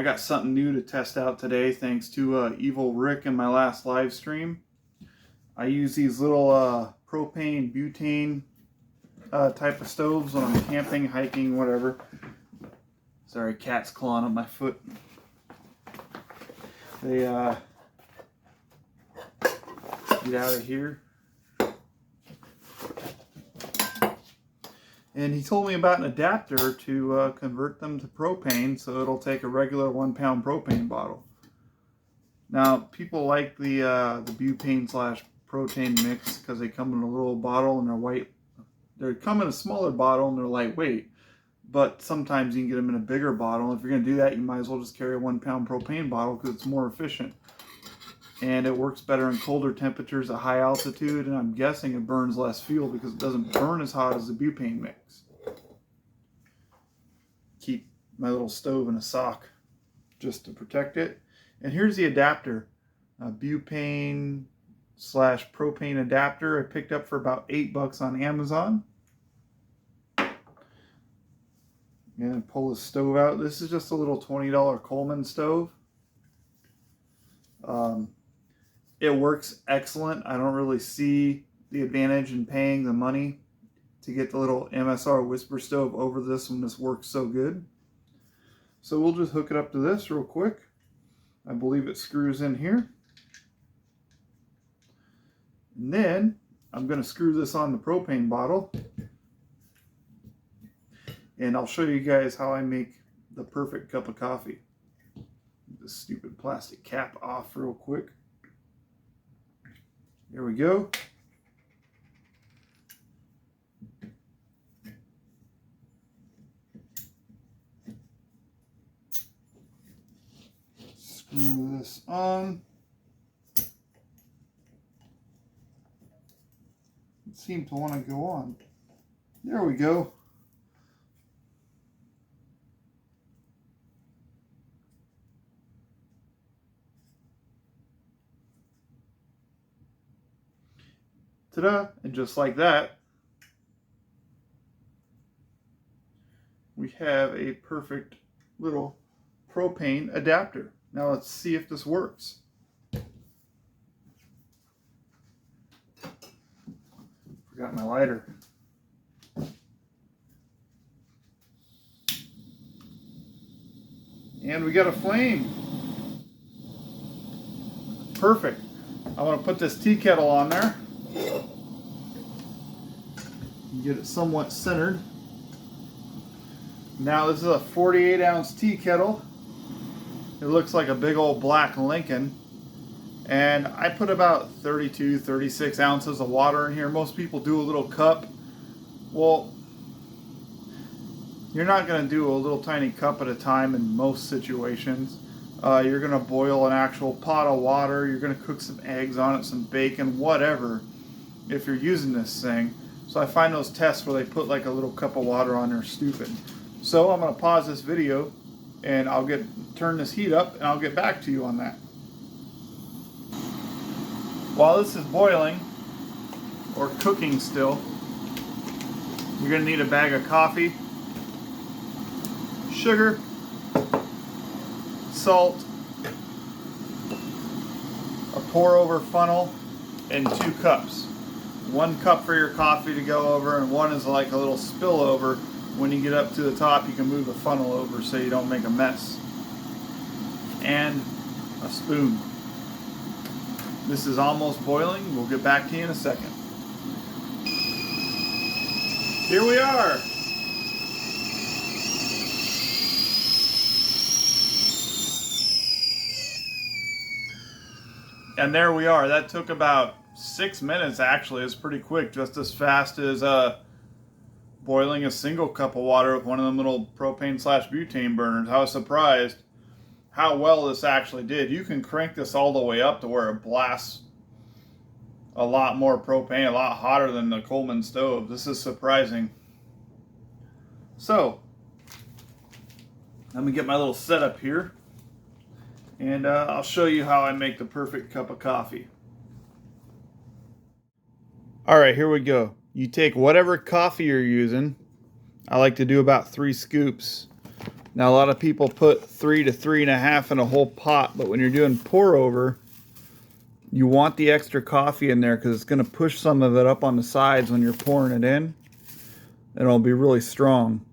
got something new to test out today thanks to Evil Rick in my last live stream. I use these little propane, butane type of stoves when I'm camping, hiking, whatever. Sorry, cat's clawing up my foot. They get out of here. And he told me about an adapter to convert them to propane, so it'll take a regular 1 pound propane bottle. Now, people like the butane slash protein mix because they come in a little bottle and they're white. They come in a smaller bottle and they're lightweight, but sometimes you can get them in a bigger bottle. If you're going to do that, you might as well just carry a 1 pound propane bottle because it's more efficient. And it works better in colder temperatures at high altitude, and I'm guessing it burns less fuel because it doesn't burn as hot as the butane mix. Keep my little stove in a sock just to protect it. And here's the adapter, butane slash propane adapter. I picked up for about $8 on Amazon. And pull the stove out. This is just a little $20 Coleman stove. It works excellent. I don't really see the advantage in paying the money to get the little MSR Whisper stove over this when this works so good. So we'll just hook it up to this real quick. I believe it screws in here. And then I'm going to screw this on the propane bottle. And I'll show you guys how I make the perfect cup of coffee. Get this stupid plastic cap off real quick. There we go. Screw this on. It seemed to want to go on. There we go. Ta-da! And just like that, we have a perfect little propane adapter. Now let's see if this works. Forgot my lighter. And we got a flame. Perfect. I want to put this tea kettle on there. Get it somewhat centered. Now this is a 48-ounce tea kettle. It looks like a big old black Lincoln. And I put about 32, 36 ounces of water in here. Most people do a little cup. Well, you're not going to do a little tiny cup at a time in most situations. You're going to boil an actual pot of water. You're going to cook some eggs on it, some bacon, whatever, if you're using this thing. So I find those tests where they put like a little cup of water on there stupid. So I'm going to pause this video and I'll turn this heat up and I'll get back to you on that. While this is boiling or cooking still, you're going to need a bag of coffee, sugar, salt, a pour over funnel, and 2 cups. 1 cup for your coffee to go over, and 1 is like a little spillover. When you get up to the top, you can move the funnel over so you don't make a mess. And a spoon. This is almost boiling. We'll get back to you in a second. Here we are. And there we are. That took about 6 minutes actually. It's pretty quick, just as fast as boiling a single cup of water with one of them little propane slash butane burners. I was surprised how well this actually did. You can crank this all the way up to where it blasts a lot more propane, a lot hotter than the Coleman stove. This is surprising. So, let me get my little setup here, and I'll show you how I make the perfect cup of coffee. Alright, here we go. You take whatever coffee you're using. I like to do about 3 scoops. Now a lot of people put 3 to 3.5 in a whole pot, but when you're doing pour over, you want the extra coffee in there because it's going to push some of it up on the sides when you're pouring it in. And it'll be really strong.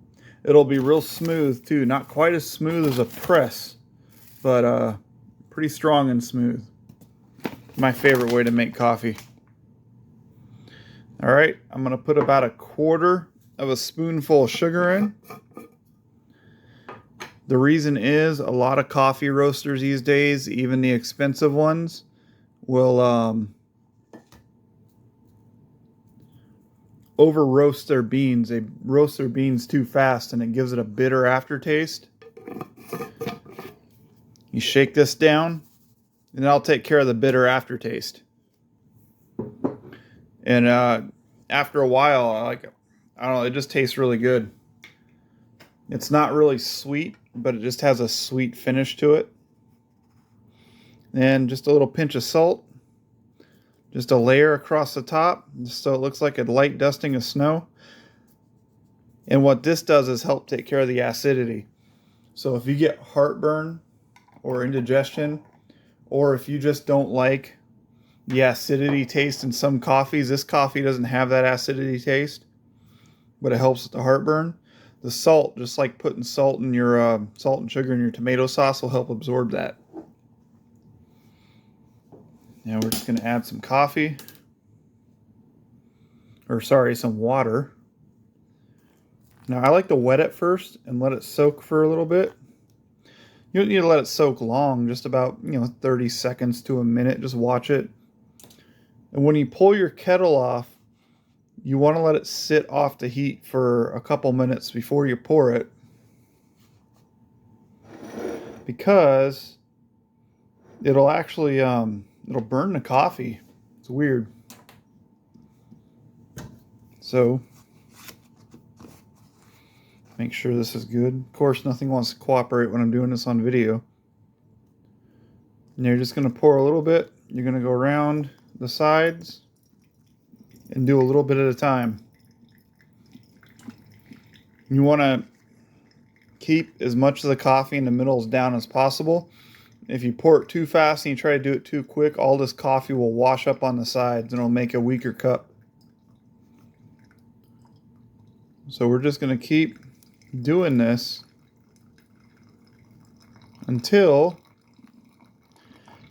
It'll be real smooth too. Not quite as smooth as a press, but pretty strong and smooth. My favorite way to make coffee. All right, I'm going to put about 1/4 of a spoonful of sugar in. The reason is a lot of coffee roasters these days, even the expensive ones, will over roast their beans. They roast their beans too fast and it gives it a bitter aftertaste. You shake this down and that'll take care of the bitter aftertaste. And after a while, I don't know, it just tastes really good. It's not really sweet, but it just has a sweet finish to it. And just a little pinch of salt. Just a layer across the top, so it looks like a light dusting of snow. And what this does is help take care of the acidity. So if you get heartburn or indigestion, or if you just don't like the acidity taste in some coffees, this coffee doesn't have that acidity taste, but it helps with the heartburn. The salt, just like putting salt in your salt and sugar in your tomato sauce, will help absorb that. Now we're just going to add some coffee, or sorry, some water. Now I like to wet it first and let it soak for a little bit. You don't need to let it soak long, just about 30 seconds to a minute. Just watch it. And when you pull your kettle off, you want to let it sit off the heat for a couple minutes before you pour it, because it'll actually it'll burn the coffee. It's weird. So make sure this is good. Of course, nothing wants to cooperate when I'm doing this on video. And you're just going to pour a little bit. You're going to go around the sides and do a little bit at a time. You want to keep as much of the coffee in the middle as down as possible. If you pour it too fast and you try to do it too quick, all this coffee will wash up on the sides and it'll make a weaker cup. So we're just going to keep doing this until,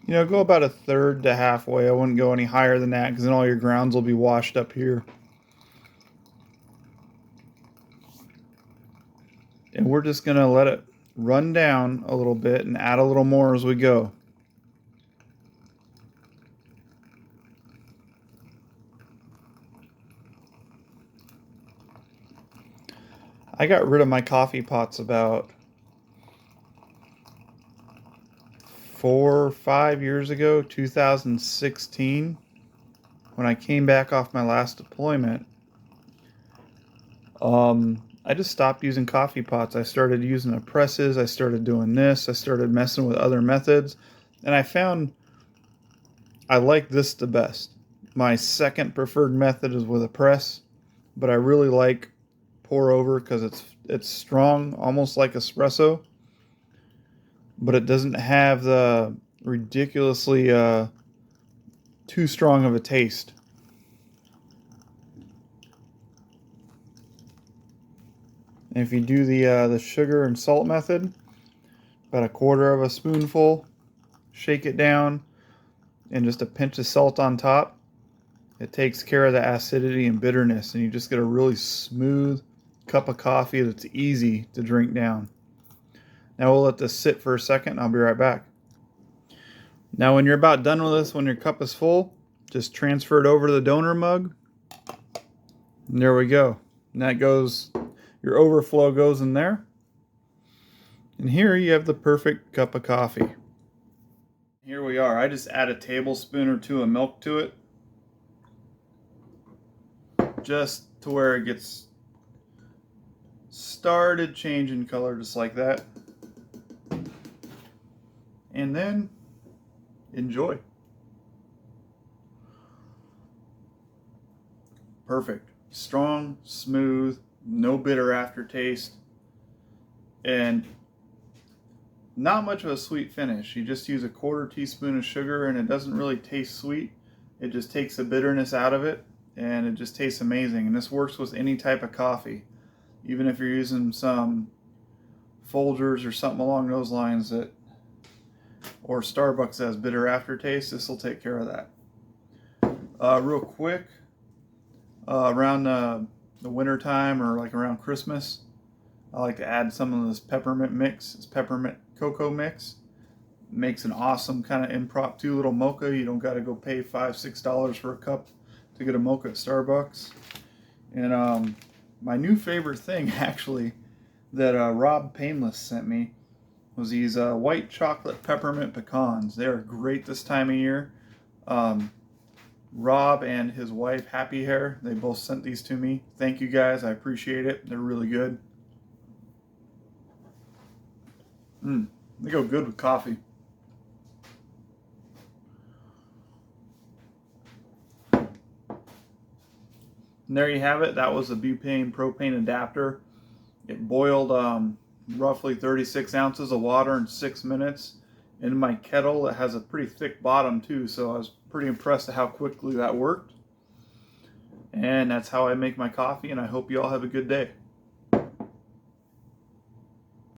go about 1/3 to halfway. I wouldn't go any higher than that because then all your grounds will be washed up here. And we're just going to let it run down a little bit and add a little more as we go. I got rid of my coffee pots about 4 or 5 years ago, 2016, when I came back off my last deployment. I just stopped using coffee pots. I started using the presses. I started doing this. I started messing with other methods. And I found I like this the best. My second preferred method is with a press. But I really like pour over because it's strong, almost like espresso. But it doesn't have the ridiculously too strong of a taste. And if you do the sugar and salt method, about 1/4 of a spoonful, shake it down, and just a pinch of salt on top, it takes care of the acidity and bitterness, and you just get a really smooth cup of coffee that's easy to drink down. Now we'll let this sit for a second, and I'll be right back. Now when you're about done with this, when your cup is full, just transfer it over to the donor mug. And there we go. And that goes, your overflow goes in there. And here you have the perfect cup of coffee. Here we are. I just add a tablespoon or 2 of milk to it, just to where it gets started changing color, just like that. And then enjoy. Perfect. Strong, smooth, no bitter aftertaste. and not much of a sweet finish. You just use a 1/4 teaspoon of sugar and it doesn't really taste sweet. It just takes the bitterness out of it and it just tastes amazing. And this works with any type of coffee. Even if you're using some Folgers or something along those lines, that, or Starbucks has bitter aftertaste, this will take care of that. Real quick, around the winter time or like around Christmas, I like to add some of this peppermint mix. It's peppermint cocoa mix. Makes an awesome kind of impromptu little mocha. You don't got to go pay $5-6 for a cup to get a mocha at Starbucks. And my new favorite thing, actually, that Rob Painless sent me was these white chocolate peppermint pecans. They are great this time of year. Rob and his wife, Happy Hair, they both sent these to me. Thank you guys. I appreciate it. They're really good. They go good with coffee. And there you have it. That was the butane propane adapter. It boiled roughly 36 ounces of water in 6 minutes in my kettle. It has a pretty thick bottom too, so I was pretty impressed at how quickly that worked. And that's how I make my coffee, and I hope you all have a good day.